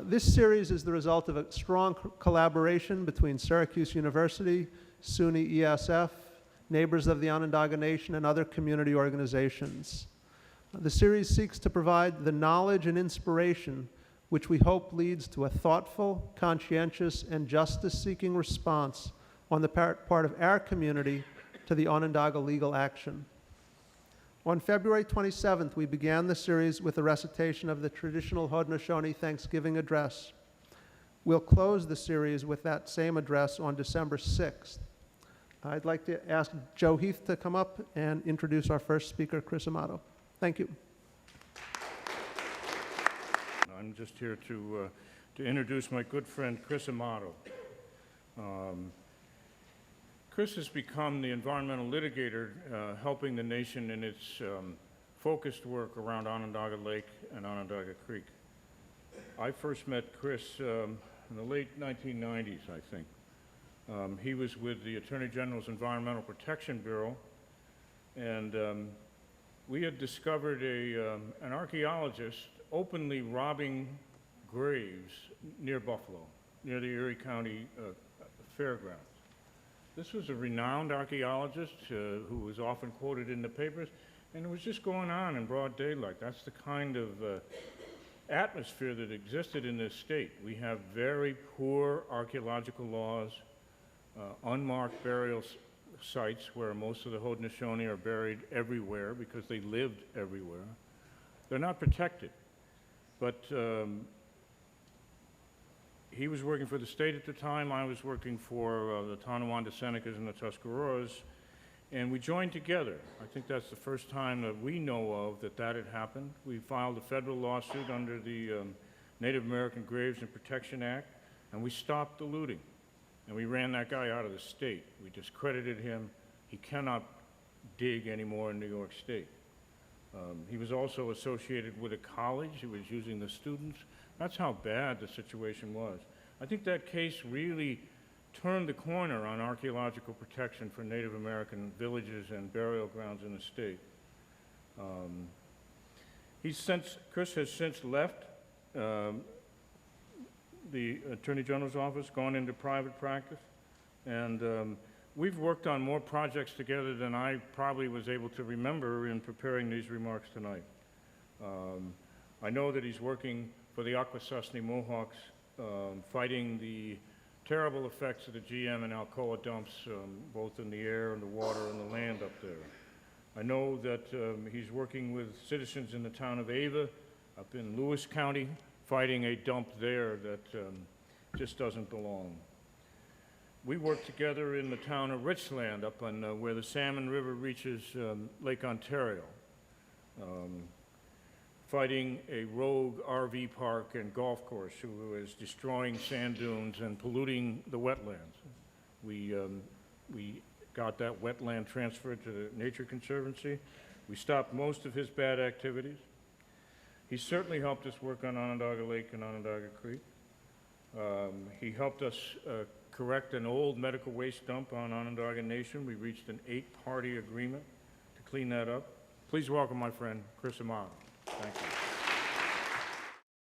This series is the result of a strong collaboration between Syracuse University, SUNY ESF, Neighbors of the Onondaga Nation, and other community organizations. The series seeks to provide the knowledge and inspiration which we hope leads to a thoughtful, conscientious, and justice-seeking response on the part of our community to the Onondaga legal action. On February 27th, we began the series with a recitation of the traditional Haudenosaunee Thanksgiving address. We'll close the series with that same address on December 6th. I'd like to ask Joe Heath to come up and introduce our first speaker, Chris Amato. Thank you. I'm just here to introduce my good friend, Chris Amato. Chris has become the environmental litigator helping the nation in its focused work around Onondaga Lake and Onondaga Creek. I first met Chris in the late 1990s, I think. He was with the Attorney General's Environmental Protection Bureau, and we had discovered an archaeologist openly robbing graves near Buffalo, near the Erie County Fairgrounds. This was a renowned archaeologist who was often quoted in the papers, and it was just going on in broad daylight. That's the kind of atmosphere that existed in this state. We have very poor archaeological laws, unmarked burial sites where most of the Haudenosaunee are buried everywhere because they lived everywhere. They're not protected, but he was working for the state at the time. I was working for the Tonawanda Senecas and the Tuscaroras, and we joined together. I think that's the first time that we know of that had happened. We filed a federal lawsuit under the Native American Graves and Protection Act, and we stopped the looting. And we ran that guy out of the state. We discredited him. He cannot dig anymore in New York State. He was also associated with a college. He was using the students. That's how bad the situation was. I think that case really turned the corner on archaeological protection for Native American villages and burial grounds in the state. Chris has since left the Attorney General's office, gone into private practice, and we've worked on more projects together than I probably was able to remember in preparing these remarks tonight. I know that he's working for the Akwesasne Mohawks, fighting the terrible effects of the GM and Alcoa dumps, both in the air and the water and the land up there. I know that he's working with citizens in the town of Ava, up in Lewis County, fighting a dump there that just doesn't belong. We work together in the town of Richland, up on where the Salmon River reaches Lake Ontario, fighting a rogue RV park and golf course who is destroying sand dunes and polluting the wetlands. We got that wetland transferred to the Nature Conservancy. We stopped most of his bad activities. He certainly helped us work on Onondaga Lake and Onondaga Creek. He helped us correct an old medical waste dump on Onondaga Nation. We reached an 8-party agreement to clean that up. Please welcome my friend, Chris Amato. Thank you.